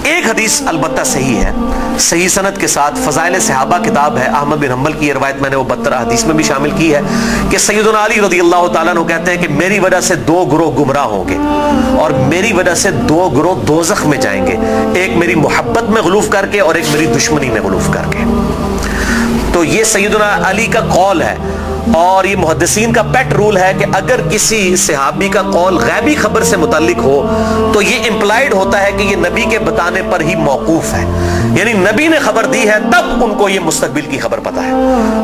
ایک حدیث البتہ صحیح ہے، صحیح سند کے ساتھ، فضائل صحابہ کتاب ہے، احمد بن حنبل کی یہ روایت میں نے وہ 72 حدیث میں بھی شامل کی ہے کہ سیدنا علی رضی اللہ تعالیٰ عنہ کہتے ہیں کہ میری وجہ سے 2 گروہ گمراہ ہوں گے اور میری وجہ سے 2 گروہ دوزخ میں جائیں گے، ایک میری محبت میں غلوف کر کے اور ایک میری دشمنی میں غلوف کر کے۔ تو یہ سیدنا علی کا قول ہے، اور یہ محدثین کا پیٹ رول ہے کہ اگر کسی صحابی کا قول غیبی خبر سے متعلق ہو تو یہ امپلائیڈ ہوتا ہے کہ یہ نبی کے بتانے پر ہی موقوف ہے، یعنی نبی نے خبر دی ہے تب ان کو یہ مستقبل کی خبر پتہ ہے،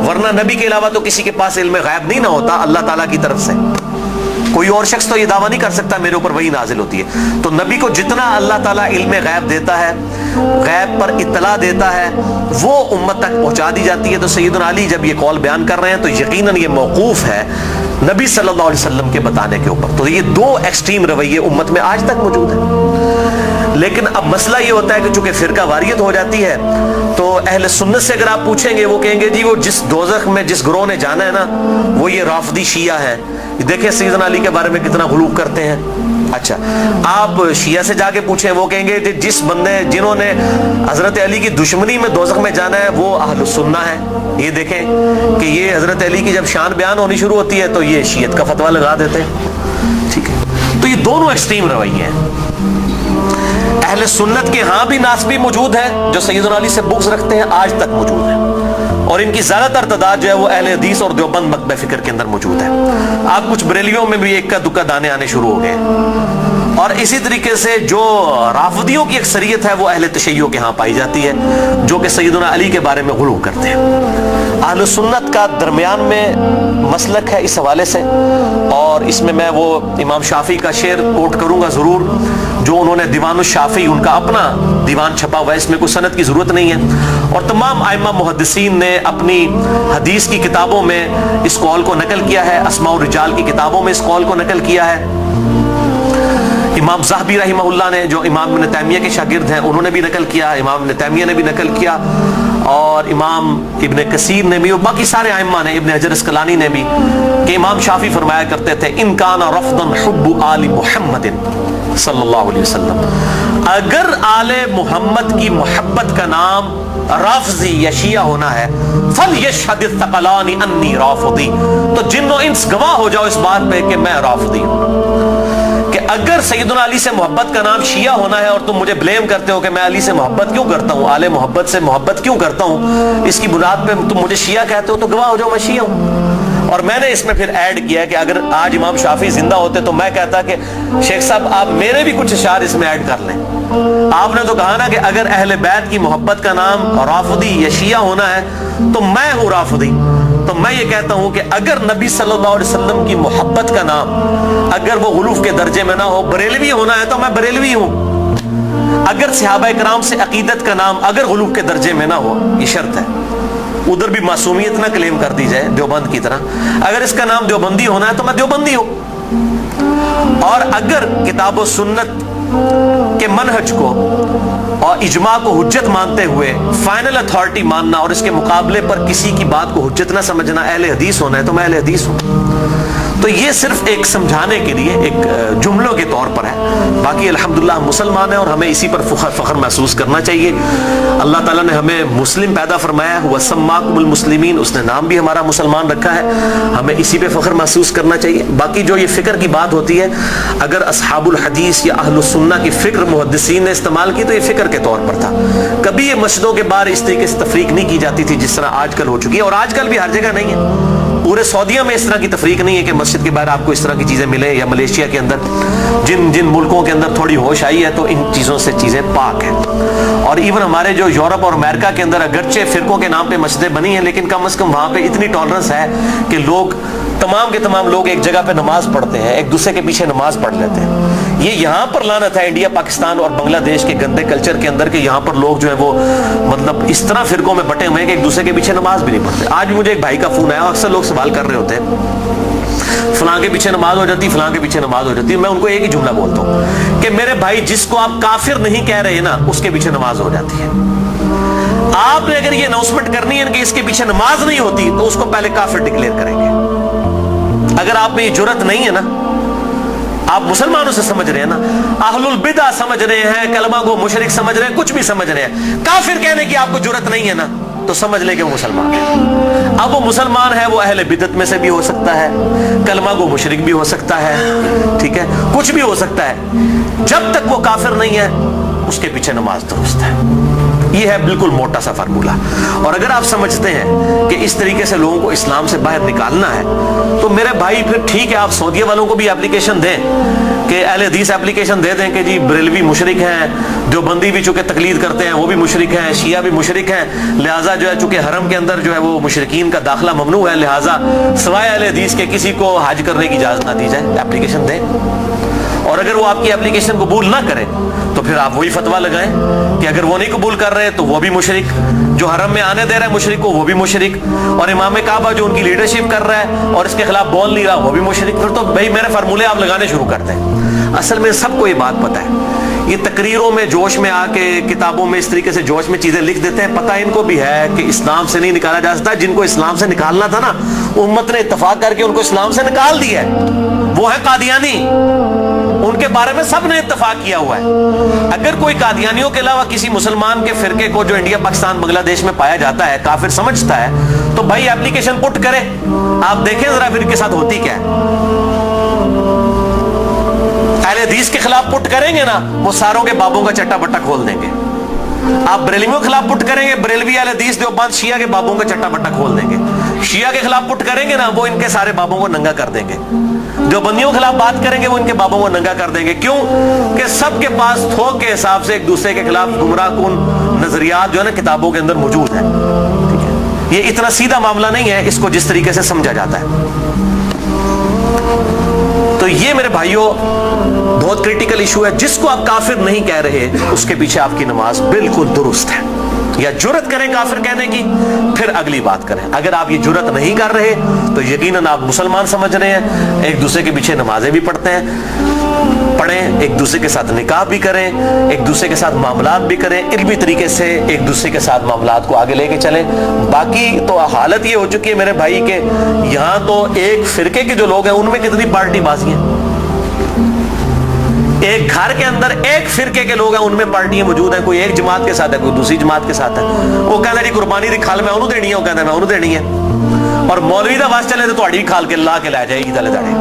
ورنہ نبی کے علاوہ تو کسی کے پاس علم غیب نہیں نہ ہوتا اللہ تعالیٰ کی طرف سے۔ کوئی اور شخص تو یہ دعویٰ نہیں کر سکتا میرے اوپر وحی نازل ہوتی ہے، تو نبی کو جتنا اللہ تعالیٰ علم غیب دیتا ہے، غیب پر اطلاع دیتا ہے، وہ امت تک پہنچا دی جاتی ہے۔ تو سیدنا علی جب یہ قول بیان کر رہے ہیں تو یقیناً یہ موقوف ہے نبی صلی اللہ علیہ وسلم کے بتانے کے اوپر۔ تو یہ 2 ایکسٹریم رویے امت میں آج تک موجود ہیں، لیکن اب مسئلہ یہ ہوتا ہے کہ چونکہ فرقہ واریت ہو جاتی ہے تو اہل سنت سے اگر آپ پوچھیں گے وہ کہیں گے جی وہ جس دوزخ میں جس گروہ نے جانا ہے نا وہ یہ رافضی شیعہ ہیں، دیکھیں سیدنا علی کے بارے میں کتنا غلوب کرتے ہیں۔ اچھا آپ شیعہ سے جا کے پوچھیں وہ کہیں گے جس بندے جنہوں نے حضرت علی کی دشمنی میں دوزخ میں جانا ہے وہ اہل سنہ ہے۔ یہ دیکھیں کہ یہ حضرت علی کی جب شان بیان ہونی شروع ہوتی ہے تو یہ شیعت کا فتویٰ لگا دیتے ہیں، ٹھیک ہے۔ تو یہ دونوں ایکسٹریم رویے ہیں۔ اہل سنت کے ہاں بھی ناسبی موجود ہیں جو سیدنا علی سے بغض رکھتے ہیں، آج تک موجود ہیں، اور ان کی زیادہ تر تعداد جو ہے وہ اہل حدیث اور دیوبند مکتبہ فکر کے اندر موجود ہے۔ آپ کچھ بریلیوں میں بھی ایک کا دکا دانے آنے شروع ہو گئے ہیں، اور اسی طریقے سے جو رافضیوں کی اکثریت ہے وہ اہل تشیع کے ہاں پائی جاتی ہے جو کہ سیدنا علی کے بارے میں غلو کرتے ہیں۔ اہل سنت کا درمیان میں مسلک ہے اس حوالے سے، اور اس میں میں وہ امام شافعی کا شعر کوٹ کروں گا ضرور، جو انہوں نے دیوان الشافعی ان کا اپنا دیوان چھپا ہوا ہے، اس میں کوئی سند کی ضرورت نہیں ہے، اور تمام ائمہ محدثین نے اپنی حدیث کی کتابوں میں اس قول کو نقل کیا ہے، اسماء الرجال کی کتابوں میں اس قول کو نقل کیا ہے۔ امام ذہبی رحمہ اللہ نے جو امام ابن تیمیہ کے شاگرد ہیں انہوں نے بھی نقل کیا، امام ابن تیمیہ نے بھی نقل کیا، اور امام ابن کثیر نے بھی، اور باقی سارے ائمہ نے، ابن حجر اسقلانی نے بھی، کہ امام شافعی فرمایا کرتے تھے ان کان رفضا حب آل محمد صلی اللہ علیہ وسلم، اگر آل محمد کی محبت کا نام رافضی یا شیعہ ہونا ہے فَلْيَشْهَدِ الثَّقَلَانِ أَنِّي رَافِضِي، تو جن و انس گواہ ہو جاؤ اس بات پہ کہ میں رافضی ہوں۔ کہ اگر سیدنا علی سے محبت کا نام شیعہ ہونا ہے اور تم مجھے بلیم کرتے ہو کہ میں علی سے محبت کیوں کرتا ہوں، آل محبت سے محبت کیوں کرتا ہوں، اس کی بنیاد پہ تم مجھے شیعہ کہتے ہو، تو گواہ ہو جاؤ میں شیعہ ہوں۔ اور میں نے اس میں پھر ایڈ کیا ہے کہ اگر آج امام شافعی زندہ ہوتے تو میں کہتا کہ شیخ صاحب آپ میرے بھی کچھ اشعار اس میں ایڈ کر لیں۔ آپ نے تو کہا نا کہ اگر اہل بیت کی محبت کا نام رافضی یا شیعہ ہونا ہے تو میں ہوں رافضی، تو میں یہ کہتا ہوں کہ اگر نبی صلی اللہ علیہ وسلم کی محبت کا نام اگر وہ غلوف کے درجے میں نہ ہو، بریلوی ہونا ہے تو میں بریلوی ہوں۔ اگر صحابہ کرام سے عقیدت کا نام اگر غلوف کے درجے میں نہ ہو، یہ شرط ہے، ادھر بھی معصومیت نہ کلیم کر دی جائے دیوبند کی طرح، اگر اس کا نام دیوبندی ہونا ہے تو میں دیوبندی ہوں۔ اور اگر کتاب و سنت کے منہج کو اور اجماع کو حجت مانتے ہوئے فائنل اتھارٹی ماننا اور اس کے مقابلے پر کسی کی بات کو حجت نہ سمجھنا اہل حدیث ہونا ہے تو میں اہل حدیث ہوں۔ تو یہ صرف ایک سمجھانے کے لیے ایک جملوں کے طور پر ہے، باقی الحمدللہ ہم مسلمان ہیں اور ہمیں اسی پر فخر محسوس کرنا چاہیے۔ اللہ تعالیٰ نے ہمیں مسلم پیدا فرمایا ہے، وَسَمَّاكُمُ الْمُسْلِمِينَ، اس نے نام بھی ہمارا مسلمان رکھا ہے، ہمیں اسی پہ فخر محسوس کرنا چاہیے۔ باقی جو یہ فکر کی بات ہوتی ہے، اگر اصحاب الحدیث یا اہل السنہ کی فکر محدثین نے استعمال کی تو یہ فکر کے طور پر تھا، کبھی یہ مسجدوں کے باہر اس طریقے سے تفریق نہیں کی جاتی تھی جس طرح آج کل ہو چکی ہے، اور آج کل بھی ہر جگہ نہیں ہے۔ پورے سعودیہ میں اس طرح کی تفریق نہیں ہے کہ مسجد کے باہر آپ کو اس طرح کی چیزیں ملیں، یا ملیشیا کے اندر جن ملکوں کے اندر تھوڑی ہوش آئی ہے تو ان چیزوں سے چیزیں پاک ہیں۔ اور ایون ہمارے جو یورپ اور امریکہ کے اندر اگرچہ فرقوں کے نام پہ مسجدیں بنی ہیں لیکن کم از کم وہاں پہ اتنی ٹالرنس ہے کہ لوگ تمام کے تمام لوگ ایک جگہ پہ نماز پڑھتے ہیں، ایک دوسرے کے پیچھے نماز پڑھ لیتے ہیں۔ یہ یہاں پر لعنت ہے انڈیا، پاکستان اور بنگلہ دیش کے گندے کلچر کے اندر کہ یہاں پر لوگ جو ہے وہ مطلب اس طرح فرقوں میں بٹے ہوئے ہیں کہ ایک دوسرے کے پیچھے نماز بھی نہیں پڑھتے۔ آج مجھے ایک بھائی کا فون آیا، اکثر لوگ سوال کر رہے ہوتے ہیں فلاں کے پیچھے نماز ہو جاتی، فلاں کے پیچھے نماز ہو جاتی ہے۔ میں ان کو ایک ہی جملہ بولتا ہوں کہ میرے بھائی جس کو آپ کافر نہیں کہہ رہے نا اس کے پیچھے نماز ہو جاتی ہے۔ آپ نے اگر یہ اناؤنسمنٹ کرنی ہے کہ اس کے پیچھے نماز نہیں ہوتی تو اس کو پہلے کافر ڈکلیئر کریں گے۔ اگر آپ میں یہ جرت نہیں ہے نا آپ مسلمانوں سے سمجھ رہے ہیں نا, اہل البدع سمجھ رہے ہیں, کلمہ کو مشرک سمجھ رہے ہیں, کچھ بھی سمجھ رہے ہیں, کافر کہنے کی آپ کو جرت نہیں ہے نا, تو سمجھ لیں کہ وہ مسلمان ہے. اب وہ مسلمان ہے, وہ اہل بدعت میں سے بھی ہو سکتا ہے, کلمہ کو مشرک بھی ہو سکتا ہے, ٹھیک ہے, کچھ بھی ہو سکتا ہے, جب تک وہ کافر نہیں ہے اس کے پیچھے نماز درست ہے. یہ ہے بالکل موٹا سا فارمولہ. اور اگر آپ سمجھتے ہیں کہ اس طریقے سے لوگوں کو اسلام سے باہر نکالنا ہے تو میرے بھائی پھر ٹھیک ہے, آپ سعودیہ والوں کو بھی اپلیکیشن دیں, کہ اہل حدیث اپلیکیشن دے دیں کہ جی بریلوی مشرک ہیں, دیوبندی بھی چونکہ تقلید کرتے ہیں وہ بھی مشرک ہیں, شیعہ بھی مشرک ہیں, لہٰذا جو ہے چونکہ حرم کے اندر جو ہے وہ مشرکین کا داخلہ ممنوع ہے, لہٰذا سوائے اہل حدیث کے کسی کو حج کرنے کی اجازت نہ دی جائے. اپلیکیشن دیں, اور اگر وہ آپ کی اپلیکیشن قبول نہ کرے تو پھر آپ وہی فتویٰ لگائیں کہ اگر وہ نہیں قبول کر رہے تو وہ بھی مشرک, جو حرم میں آنے دے رہا ہے مشرک کو وہ بھی مشرک, اور امام کعبہ جو ان کی لیڈرشپ کر رہا ہے اور اس کے خلاف بول نہیں رہا وہ بھی مشرک. پھر تو بھائی میرے فارمولے آپ لگانے شروع کر دیں. اصل میں سب کو یہ بات پتہ ہے, یہ تقریروں میں جوش میں آ کے کتابوں میں اس طریقے سے جوش میں چیزیں لکھ دیتے ہیں, پتہ ان کو بھی ہے کہ اسلام سے نہیں نکالا جا سکتا. جن کو اسلام سے نکالنا تھا نا, امت نے اتفاق کر کے ان کو اسلام سے نکال دیا ہے, وہ ہے قادیانی. ان کے بارے میں سب نے اتفاق کیا ہوا ہے. اگر کوئی قادیانیوں کے علاوہ کسی مسلمان کے فرقے کو جو انڈیا پاکستان بنگلہ دیش میں پایا جاتا ہے کافر سمجھتا ہے تو بھائی اپلیکیشن پٹ کرے, آپ دیکھیں ذرا پھر ان کے ساتھ ہوتی کیا ہے. اہل حدیث کے خلاف پٹ کریں گے نا, وہ ساروں کے بابوں کا چٹا بٹا کھول دیں گے. آپ بریلویوں کے خلاف پٹ کریں گے, بریلوی اہل حدیث دیوبند شیعہ کے بابوں کا چٹا بٹا کھول دیں گے. شیعہ کے خلاف پٹ کریں گے نا, وہ ان کے سارے بابوں کو ننگا کر دیں گے. دیوبندیوں کے خلاف بات کریں گے, وہ ان کے بابوں کو ننگا کر دیں گے. کیوں کہ سب کے پاس تھوک کے حساب سے ایک دوسرے کے خلاف گمراہ کن نظریات جو ہے نا کتابوں کے اندر موجود ہیں. ٹھیک ہے, یہ اتنا سیدھا معاملہ نہیں ہے اس کو جس طریقے سے سمجھا جاتا ہے. تو یہ میرے بھائیوں بہت کریٹیکل ایشو ہے. جس کو آپ کافر نہیں کہہ رہے اس کے پیچھے آپ کی نماز بالکل درست ہے. یا جرت کریں کافر کہنے کی, پھر اگلی بات کریں. اگر آپ یہ جرت نہیں کر رہے تو یقیناً آپ مسلمان سمجھ رہے ہیں, ایک دوسرے کے پیچھے نمازیں بھی پڑھتے ہیں, پڑھیں, ایک دوسرے کے ساتھ نکاح بھی کریں, ایک دوسرے کے ساتھ معاملات بھی کریں, علمی طریقے سے ایک دوسرے کے ساتھ معاملات کو آگے لے کے چلیں. باقی تو حالت یہ ہو چکی ہے میرے بھائی کہ یہاں تو ایک فرقے کے جو لوگ ہیں ان میں کتنی پارٹی بازی ہیں. ایک گھر کے اندر ایک فرقے کے لوگ ہیں, ان میں پارٹیاں موجود ہیں. کوئی ایک جماعت کے ساتھ ہے, کوئی دوسری جماعت کے ساتھ ہے. وہ کہتا ہے جی قربانی دی کھال میں انہوں دینی ہے, وہ کہتا ہے میں انہوں دینی ہے, اور مولوی دا واس چلے تو تہاڈی کھال کے لا کے لے جائے گی تلے داڑے.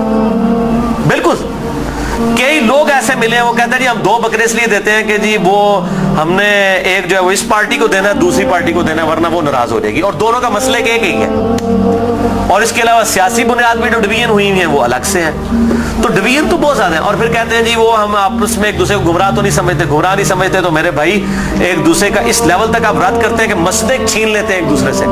بالکل کئی لوگ ایسے ملے ہیں, وہ کہتے ہیں جی ہم 2 بکرے اس لیے دیتے ہیں کہ جی وہ ہم نے ایک جو ہے وہ اس پارٹی کو دینا ہے, دوسری پارٹی کو دینا ہے, ورنہ وہ ناراض ہو جائے گی. اور دونوں کا مسئلہ ایک ہی ہے. اور اس کے علاوہ سیاسی بنیاد پہ جو ڈویژن ہوئی ہیں وہ الگ سے ہیں. تو ڈویژن تو بہت زیادہ ہیں. اور پھر کہتے ہیں جی وہ ہم آپس میں ایک دوسرے کو گمراہ تو نہیں سمجھتے, گمراہ نہیں سمجھتے. تو میرے بھائی ایک دوسرے کا اس لیول تک آپ رد کرتے ہیں کہ مسجدیں چھین لیتے ہیں ایک دوسرے سے.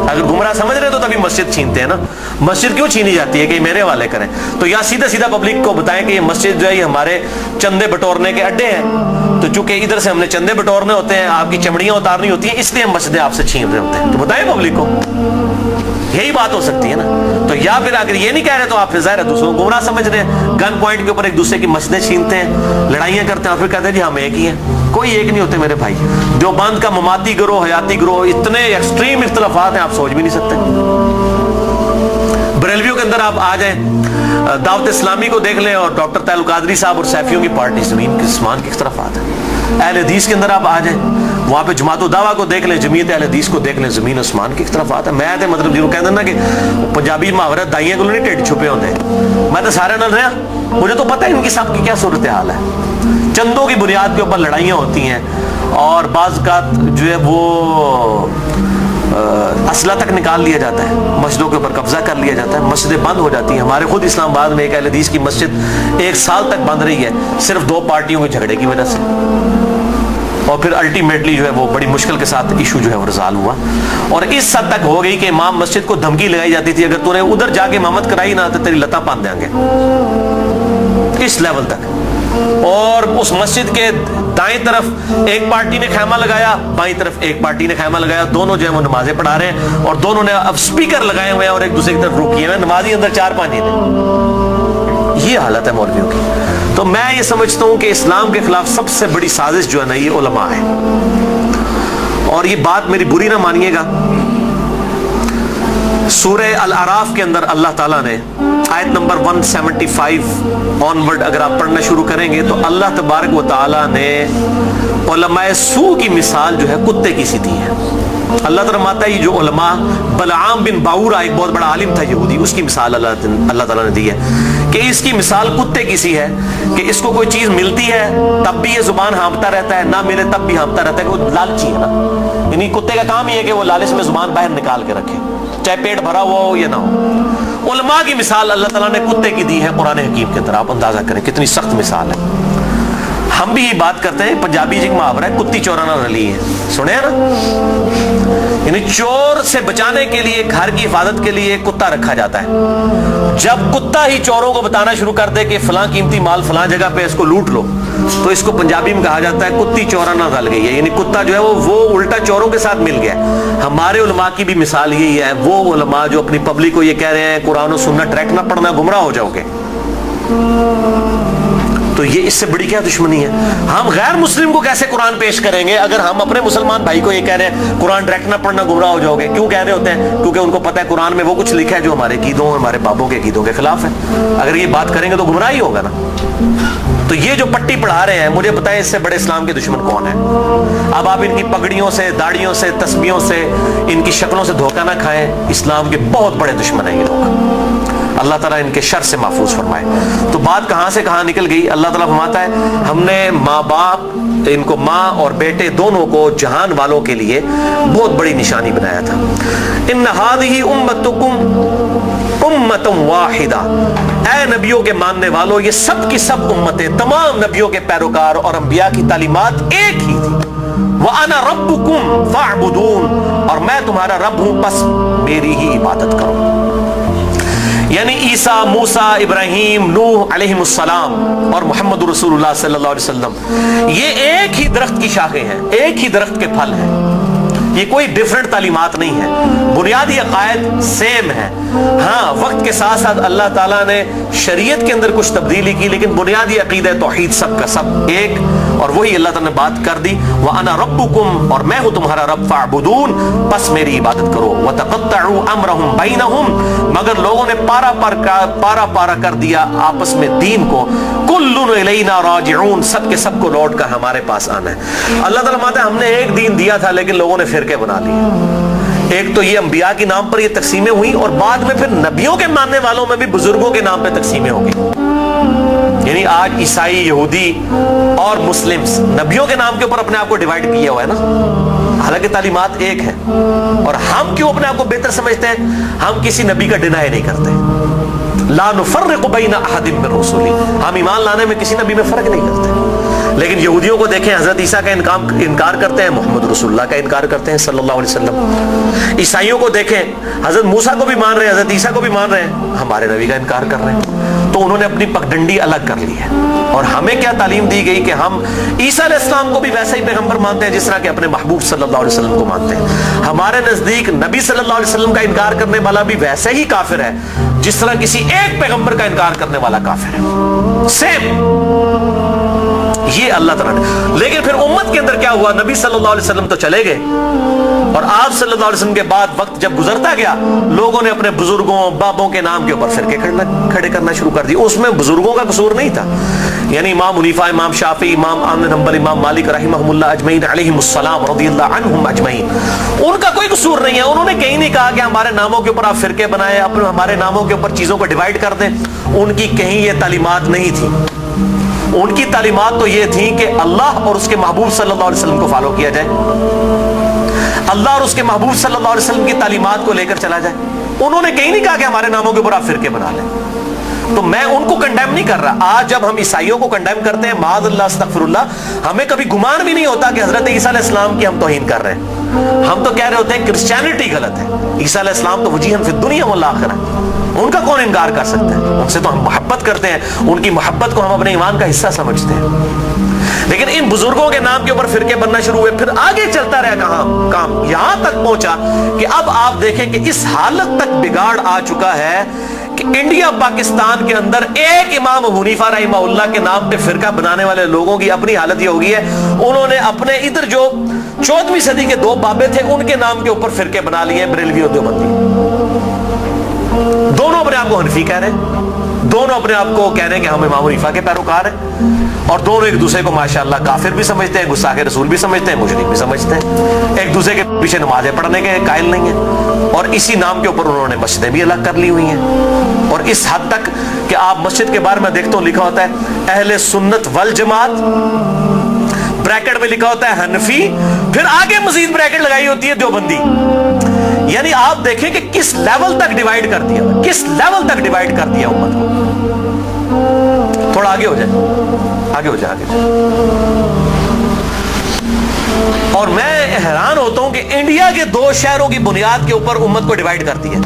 اگر گمراہ سمجھ رہے تو تبھی مسجد چھینتے ہیں نا. مسجد کیوں چھینی جاتی ہے کہ میرے والے کریں؟ تو یا سیدھا سیدھا پبلک کو بتائیں کہ یہ مسجد جو ہے یہ ہمارے چندے بٹورنے کے اڈے ہیں, تو چونکہ ادھر سے ہم نے چندے بٹورنے ہوتے ہیں, آپ کی چمڑیاں اتارنی ہوتی ہیں, اس لیے ہم مسجدیں آپ سے چھین رہے ہوتے ہیں. تو بتائیں پبلک کو, یہی بات ہو سکتی ہے نا. تو یا پھر اگر یہ نہیں کہہ رہے تو آپ پھر ظاہر ہے دوسروں کو گمراہ سمجھ رہے ہیں, گن پوائنٹ کے اوپر ایک دوسرے کی مسجدیں چھینتے ہیں, لڑائیاں کرتے ہیں, اور پھر کہتے ہیں جی ہم ایک ہی ہیں. کوئی ایک نہیں ہوتے میرے بھائی. دیوبند کا مماتی گروہ, حیاتی گروہ, اتنے ایکسٹریم اختلافات ہیں آپ سوچ بھی نہیں سکتے. بریلویوں کے اندر آپ آ جائیں, دعوت اسلامی کو دیکھ لیں, اور ڈاکٹر طاہر القادری صاحب اور سیفیوں کی پارٹی, زمین کے آسمان کے اختلافات ہیں. اہل حدیث کے اندر آپ آ جائیں, وہاں پہ جماعت الدعوہ کو دیکھ لیں, جمعیت اہل حدیث کو دیکھ لیں, زمین آسمان کے اختلافات ہیں. میں مطلب جنہوں کہتے ہیں نا کہ پنجابی محاورہ دائیاں کو نہیں ٹیڑھ چھپے ہوتے ہیں, میں تو سارے نہ رہا, مجھے تو پتہ ہے ان کی سب کی کیا صورتحال ہے. چندوں کی بنیاد کے اوپر لڑائیاں ہوتی ہیں, اور بعض کا جو ہے وہ اسلحہ تک نکال لیا جاتا ہے, مسجدوں کے اوپر قبضہ کر لیا جاتا ہے, مسجدیں بند ہو جاتی ہیں. ہمارے خود اسلام آباد میں ایک اہل حدیث کی مسجد 1 سال تک بند رہی ہے, صرف 2 پارٹیوں کے جھگڑے کی وجہ سے. اور پھر الٹیمیٹلی جو ہے وہ بڑی مشکل کے ساتھ ایشو جو ہے وہ ریزالو ہوا, اور اس حد تک ہو گئی کہ امام مسجد کو دھمکی لگائی جاتی تھی, اگر تو نے ادھر جا کے امامت کرائی نہ تو تیری لتا پان دیں گے, اس لیول تک. اور اس مسجد کے دائیں طرف ایک پارٹی نے خیمہ لگایا, بائیں طرف ایک پارٹی نے خیمہ لگایا, دونوں جو ہے وہ نمازیں پڑھا رہے ہیں, اور دونوں نے اب سپیکر لگائے ہوئے ہیں اور ایک دوسرے کی طرف رکیے ہوئے ہیں, نمازی اندر 4-5 ہیں. یہ حالت ہے مولویوں کی. تو میں یہ سمجھتا ہوں کہ اسلام کے خلاف سب سے بڑی سازش جو ہے نا یہ علماء ہے. اور یہ بات میری بری نہ مانیے گا, سورہ الاعراف کے اندر اللہ تعالیٰ نے آیت نمبر 175 آنورڈ اگر آپ پڑھنا شروع کریں گے تو اللہ تبارک و تعالیٰ نے علماء سوء کی مثال جو ہے کتے کی سی دی ہے. اللہ تعالیٰ فرماتا ہے یہ جو علماء، بلعام بن باورہ ایک بہت بڑا عالم تھا یہودی، اس کی مثال اللہ تعالیٰ نے دی ہے کہ اس کی مثال کتے کی سی ہے کہ اس کو کوئی چیز ملتی ہے تب بھی یہ زبان ہانپتا رہتا ہے، نہ ملے تب بھی ہانپتا رہتا ہے کہ وہ لالچی ہے نا. یعنی کتے کا کام ہی ہے کہ وہ لالچ میں زبان باہر نکال کے رکھے، چاہے پیٹ بھرا ہوا ہو یا نہ ہو. علماء کی مثال اللہ تعالیٰ نے کتے کی دی ہے قرآن حکیم کے اندر. آپ اندازہ کریں کتنی سخت مثال ہے. ہم بھی یہ بات کرتے ہیں، پنجابی ایک محاورہ ہے کتی چورا نہ رلی ہے، سنے ہیں نا؟ یعنی چور سے بچانے کے لیے، گھر کی حفاظت کے لیے کتا رکھا جاتا ہے. جب کتا ہی چوروں کو بتانا شروع کر دے کہ فلاں قیمتی مال فلاں جگہ پہ اس کو لوٹ لو، تو اس کو پنجابی میں کہا جاتا ہے کتی چورا نہ رل گئی ہے. یعنی کتا جو ہے وہ الٹا چوروں کے ساتھ مل گیا. ہمارے علماء کی بھی مثال یہی ہے، وہ علماء جو اپنی پبلک کو یہ کہہ رہے ہیں قرآن و سنت ٹریک نہ پڑھنا گمراہ ہو جاؤ گے. تو یہ اس سے بڑی کیا دشمنی ہے؟ ہم غیر مسلم کو کیسے قرآن پیش کریں گے اگر ہم اپنے مسلمان بھائی کو یہ کہہ رہے ہیں قرآن ڈائریکٹ نہ پڑھنا گمراہ ہو جاؤ گے؟ کیوں کہہ رہے ہوتے ہیں؟ کیونکہ ان کو پتہ ہے قرآن میں وہ کچھ لکھا ہے جو ہمارے عقیدوں، ہمارے بابوں کے عقیدوں کے خلاف ہے. اگر یہ بات کریں گے تو گمراہ ہی ہوگا نا. تو یہ جو پٹی پڑھا رہے ہیں، مجھے بتائیں اس سے بڑے اسلام کے دشمن کون ہیں؟ اب آپ ان کی پگڑیوں سے، داڑیوں سے، تسبیحوں سے، ان کی شکلوں سے دھوکہ نہ کھائیں. اسلام کے بہت بڑے دشمن ہیں یہ لوگ. اللہ تعالیٰ ان کے شر سے محفوظ فرمائے. تو بات کہاں سے کہاں نکل گئی؟ اللہ تعالیٰ فرماتا ہے ہم نے ماں باپ، ان کو ماں اور بیٹے دونوں کو جہان والوں کے لیے بہت بڑی نشانی بنایا تھا. ان هذه امتکم امۃ واحدہ، اے نبیوں کے ماننے والوں یہ سب کی سب امتیں، تمام نبیوں کے پیروکار اور انبیاء کی تعلیمات ایک ہی تھی. وَأَنَا رَبُّكُمْ فَاعْبُدُونَ، اور میں تمہارا رب ہوں بس میری ہی عبادت کرو. یعنی عیسیٰ، موسیٰ، ابراہیم، نوح علیہ السلام اور محمد رسول اللہ صلی اللہ علیہ وسلم یہ ایک ہی درخت کی شاخیں ہیں، ایک ہی درخت کے پھل ہیں. یہ کوئی ڈیفرنٹ تعلیمات نہیں ہے، بنیادی عقائد سیم ہے. ہاں وقت کے ساتھ ساتھ اللہ تعالیٰ نے شریعت کے اندر کچھ تبدیلی کی، لیکن بنیادی عقیدہ توحید سب کا سب ایک. اور وہی اللہ تعالیٰ نے بات کر دی وَأَنَا رَبُّكُمْ، اور میں ہوں تمہارا رب، فَاعْبُدُونَ، بس میری عبادت کرو. وَتَقَطَّعُوا أَمْرَهُمْ بَيْنَهُمْ، مگر لوگوں نے پارا پارا کر دیا آپس میں دین کو. كُلٌّ إِلَيْنَا رَاجِعُونَ، سب کے سب کو لوٹ کر ہمارے پاس آنا ہے. اللہ تعالیٰ مانتا ہے ہم نے ایک دین دیا تھا لیکن لوگوں نے فرقے بنا لیے. ایک تو یہ انبیاء کے نام پر یہ تقسیمیں ہوئیں، اور بعد میں پھر نبیوں کے ماننے والوں میں بھی بزرگوں کے نام پہ تقسیمیں ہو گئی. یعنی آج عیسائی، یہودی اور مسلمز نبیوں کے نام کے اوپر اپنے آپ کو ڈیوائیڈ کیا ہوا ہے نا، حالانکہ تعلیمات ایک ہے. اور ہم کیوں اپنے آپ کو بہتر سمجھتے ہیں؟ ہم کسی نبی کا ڈینائی نہیں کرتے. لا نفرق بین احد من رسلی، ہم ایمان لانے میں کسی نبی میں فرق نہیں کرتے. لیکن یہودیوں کو دیکھیں، حضرت عیسیٰ کا انکار کرتے ہیں، محمد رسول اللہ کا انکار کرتے ہیں صلی اللہ علیہ وسلم. عیسائیوں کو دیکھیں، حضرت موسیٰ کو بھی مان رہے ہیں، حضرت عیسیٰ کو بھی مان رہے ہیں، ہمارے نبی کا انکار کر رہے ہیں. تو انہوں نے اپنی پگڈنڈی الگ کر لی ہے. اور ہمیں کیا تعلیم دی گئی کہ ہم عیسیٰ علیہ السلام کو بھی ویسا ہی پیغمبر مانتے ہیں جس طرح کہ اپنے محبوب صلی اللہ علیہ وسلم کو مانتے ہیں. ہمارے نزدیک نبی صلی اللہ علیہ وسلم کا انکار کرنے والا بھی ویسے ہی کافر ہے جس طرح کسی ایک پیغمبر کا انکار کرنے والا کافر ہے. سیم یہ اللہ تعالیٰ نے. لیکن پھر امت کے اندر کیا ہوا؟ نبی صلی اللہ علیہ وسلم تو چلے گئے، اور آپ صلی اللہ علیہ وسلم کے بعد وقت جب گزرتا گیا، لوگوں نے اپنے بزرگوں، بابوں کے نام کے اوپر فرقے کھڑے کرنا شروع کر دی. اس میں بزرگوں کا قصور نہیں تھا. یعنی امام حنیفہ، امام شافعی، امام احمد بن حنبل، امام مالک رحمہم اللہ اجمعین علیہم السلام رضی اللہ عنہم اجمعین، ان کا کوئی قصور نہیں ہے. انہوں نے کہیں نہیں کہا کہ ہمارے ناموں کے اوپر آپ فرقے بنائیں، اپنے ہمارے ناموں کے اوپر چیزوں کو ڈیوائیڈ کر دیں. ان کی کہیں یہ تعلیمات نہیں تھی. ان کی تعلیمات تو یہ تھی کہ اللہ اور اس کے محبوب صلی اللہ علیہ وسلم کو فالو کیا جائے، اللہ اور اس کے محبوب صلی اللہ علیہ وسلم کی تعلیمات کو لے کر چلا جائے. انہوں نے کہیں نہیں کہا کہ ہمارے ناموں کے اوپر آپ فرقے بنا لیں. تو میں ان کو کنڈیم نہیں کر رہا. آج جب ہم عیسائیوں کو کنڈیم کرتے ہیں، معاذ اللہ استغفر اللہ، ہمیں کبھی گمان بھی نہیں ہوتا کہ حضرت عیسیٰ علیہ السلام کی ہم توہین کر رہے ہیں. ہم تو کہہ رہے ہوتے ہیں کرسچینٹی غلط ہے، عیسیٰ علیہ السلام تو وجیہاً فی الدنیا والآخرہ، ان کا کون انکار کر سکتا ہے؟ ان سے تو ہم محبت کرتے ہیں، ان کی محبت کو ہم اپنے ایمان کا حصہ سمجھتے ہیں. لیکن ان بزرگوں کے نام کے اوپر فرقے بننا شروع ہوئے، پھر آگے چلتا رہا کام یہاں تک پہنچا کہ اب آپ دیکھیں کہ اس حالت تک بگاڑ آ چکا ہے کہ انڈیا پاکستان کے اندر ایک امام حنیفہ رحمہ اللہ کے نام پہ فرقہ بنانے والے لوگوں کی اپنی حالت یہ ہو گئی ہے، انہوں نے اپنے ادھر جو 14ویں صدی کے 2 بابے تھے ان کے نام کے اوپر فرقے بنا لیے، بریلوی اور دیوبندی. دونوں اپنے آپ کو حنفی کہہ رہے ہیں، دونوں اپنے آپ کو کہہ رہے ہیں کہ ہم امام حنیفہ کے پیروکار ہیں، اور دونوں ایک دوسرے کو ماشاءاللہ کافر بھی سمجھتے ہیں، گستاخ رسول بھی سمجھتے ہیں، مشرک بھی سمجھتے ہیں، ایک دوسرے کے پیچھے نمازیں پڑھنے کے قائل نہیں ہیں، اور اسی نام کے اوپر انہوں نے مسجدیں بھی الگ کر لی ہوئی ہیں، اور اس حد تک کہ آپ مسجد کے بارے میں دیکھتا ہوں لکھا ہوتا ہے اہل سنت والجماعت، بریکٹ میں لکھا ہوتا ہے حنفی، پھر آگے مزید بریکٹ لگائی ہوتی ہے دیوبندی. یعنی آپ دیکھیں کہ کس لیول تک ڈیوائیڈ کر دیا، کس لیول تک ڈیوائیڈ کر دیا امت کو. تھوڑا آگے ہو جائے، آگے ہو جائے، آگے جائے. اور میں حیران ہوتا ہوں کہ انڈیا کے 2 شہروں کی بنیاد کے اوپر امت کو ڈیوائیڈ کر دیا.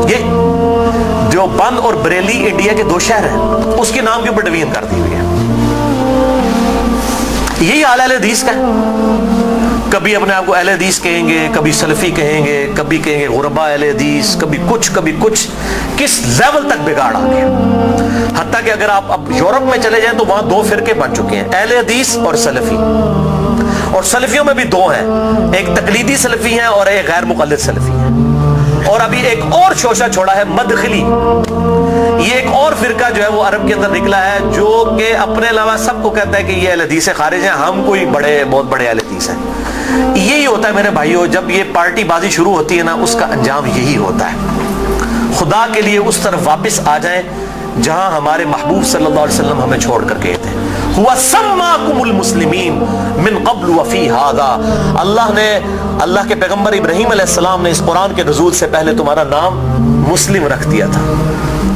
یہ دیوبند اور بریلی انڈیا کے 2 شہر ہیں، اس کے نام کے اوپر ڈویژن کر دی ہوئی ہے. یہی حال اہل حدیث کا ہے. کبھی اپنے آپ کو اہل حدیث کہیں گے، کبھی سلفی کہیں گے، کبھی کہیں گے غربا اہل حدیث، کبھی کچھ. کس لیول تک بگاڑ آ گیا. حتیٰ کہ اگر آپ اب یورپ میں چلے جائیں تو وہاں 2 فرقے بن چکے ہیں، اہل حدیث اور سلفی. اور سلفیوں میں بھی 2 ہیں، ایک تقلیدی سلفی ہیں اور ایک غیر مقلد سلفی ہیں. اور ابھی ایک اور شوشہ چھوڑا ہے مدخلی. یہ ایک اور فرقہ جو ہے وہ عرب کے اندر نکلا ہے، جو کہ اپنے علاوہ سب کو کہتا ہے کہ یہ اہل حدیث سے خارج ہیں، ہم کوئی بہت بڑے اہل حدیث ہیں. یہی ہوتا ہے میرے بھائیوں، جب یہ پارٹی بازی شروع ہوتی ہے نا، اس کا انجام یہی ہوتا ہے. خدا کے لیے اس طرف واپس آ جائیں جہاں ہمارے محبوب صلی اللہ علیہ وسلم ہمیں چھوڑ کر گئے تھے. هُوَ سَمَّاكُمُ الْمُسْلِمِينَ مِنْ قَبْلُ وَفِي هَذَا. اللہ کے پیغمبر ابراہیم علیہ السلام نے اس قرآن کے نزول سے پہلے تمہارا نام مسلم رکھ دیا تھا،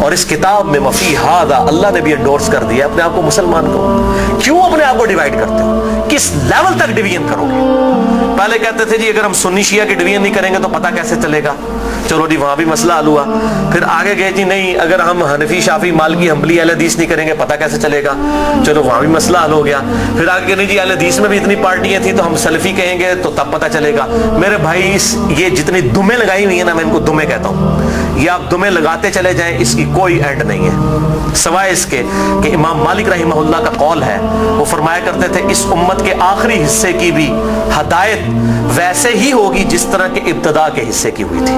اور اس کتاب میں وفی ہذا اللہ نے بھی انڈورس کر دیا اپنے آپ کو مسلمان کو. کیوں اپنے آپ کو ڈیوائیڈ کرتے ہو؟ کس لیول تک ڈویژن کرو گے؟ پہلے کہتے تھے جی اگر ہم سنی شیعہ کی ڈویژن نہیں کریں گے تو پتہ کیسے چلے گا. چلو جی وہاں بھی مسئلہ حل ہوا. پھر آگے گئے جی نہیں اگر ہم حنفی شافی مالکی حنبلی اہل حدیث نہیں کریں گے پتہ کیسے چلے گا. چلو وہاں بھی مسئلہ حل ہو گیا. پھر آگے نہیں جی اہل حدیث میں بھی اتنی پارٹیاں تھیں تو ہم سلفی کہیں گے تو تب پتہ چلے گا. میرے بھائی یہ جتنی دمیں لگائی ہوئی ہیں نا، میں ان کو دمیں کہتا ہوں، یہ آپ دمیں لگاتے چلے جائیں، اس کی کوئی اینڈ نہیں ہے، سوائے اس کے کہ امام مالک رحمہ اللہ کا قول ہے، وہ فرمایا کرتے تھے اس امت کے آخری حصے کی بھی ہدایت ویسے ہی ہوگی جس طرح کے ابتدا کے حصے کی ہوئی تھی.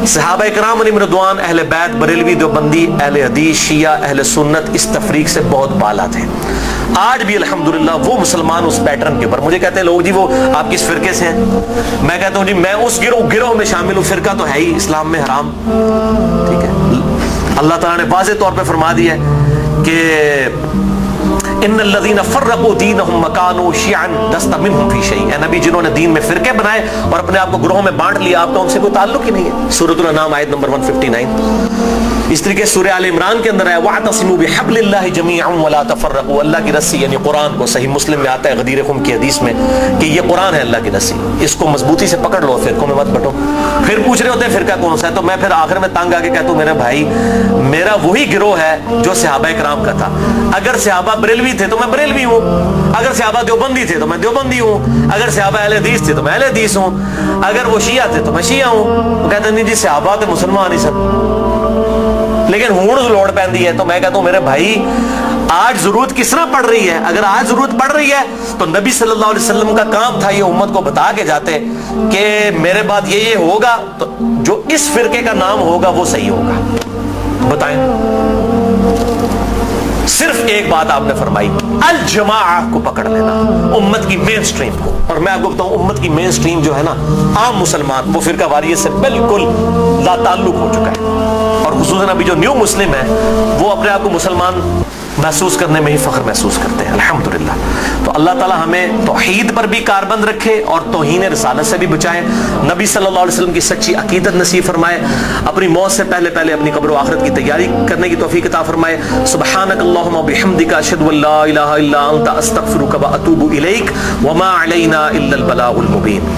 صحابہ کرام علیہم رضوان، اہل بیت، بریلوی دیوبندی، اہل حدیث، شیعہ، اہل سنت اس تفریق سے بہت بالا تھے. آج بھی الحمدللہ وہ مسلمان اس پیٹرن کے اوپر. مجھے کہتے ہیں لوگ جی وہ آپ کس فرقے سے ہیں؟ میں کہتا ہوں جی میں اس گروہ میں شامل ہوں. فرقہ تو ہے ہی اسلام میں حرام. ٹھیک ہے، اللہ تعالیٰ نے واضح طور پہ فرما دیا ہے کہ ان الذين فرقوا دينهم وكانوا شيعا لست منهم في شيء. اے نبی جنہوں نے دین میں فرقے بنائے اور اپنے آپ کو گروہوں میں بانٹ لیا، آپ کا ان سے کوئی تعلق ہی نہیں ہے. سورۃ الانعام آیت نمبر 159. اس طریقے سورہ آل عمران کے اندر ہے واعتصموا بحبل اللہ جميعا ولا تفرقوا. اللہ کی رسی یعنی قرآن کو، صحیح مسلم میں آتا ہے غدیر خم کی حدیث میں کہ یہ قرآن ہے اللہ کی رسی، اس کو مضبوطی سے پکڑ لو، فرقوں میں مت بٹو. پھر پوچھ رہے ہوتے ہیں فرقہ کون سا ہے، تو میں پھر آخر میں تنگ آ کے کہتا ہوں میرے بھائی میرا وہی گروہ ہے جو صحابہ کرام کا تھا. اگر صحابہ بریلوی تھے تو میں بریلوی ہوں، اگر صحابہ دیوبندی تھے تو میں دیوبندی ہوں، اگر صحابہ اہل حدیث تھے تو میں اہل حدیث ہوں، اگر وہ شیعہ تھے تو میں شیعہ ہوں. وہ کہتے ہیں نہیں جی صحابہ تو مسلمان ہی سب، لیکن ہون لوڑ پیندی ہے. تو میں کہتا ہوں میرے بھائی آج ضرورت کس طرح پڑ رہی ہے؟ اگر آج ضرورت پڑ رہی ہے تو نبی صلی اللہ علیہ وسلم کا کام تھا یہ امت کو بتا کے جاتے کہ میرے بعد یہ ہوگا تو جو اس فرقے کا نام ہوگا وہ صحیح ہوگا. بتائیں، صرف ایک بات آپ نے فرمائی، الجماعہ کو پکڑ لینا، امت کی مین سٹریم کو. اور میں آپ کو بتاؤں امت کی مین سٹریم جو ہے نا، عام مسلمان، وہ فرقہ واریت سے بالکل لا تعلق ہو چکا ہے. اور خصوصاً ابھی جو نیو مسلم ہے وہ اپنے آپ کو مسلمان محسوس کرنے میں ہی فخر محسوس کرتے ہیں الحمدللہ. تو اللہ تعالیٰ ہمیں توحید پر بھی کاربند رکھے اور توہین رسالت سے بھی بچائے. نبی صلی اللہ علیہ وسلم کی سچی عقیدت نصیب فرمائے. اپنی موت سے پہلے اپنی قبر و آخرت کی تیاری کرنے کی توفیق عطا فرمائے. سبحانک اللہم وبحمدک اشہد ان لا الہ الا انت استغفرک واتوب الیک وما علینا الا البلاغ المبین.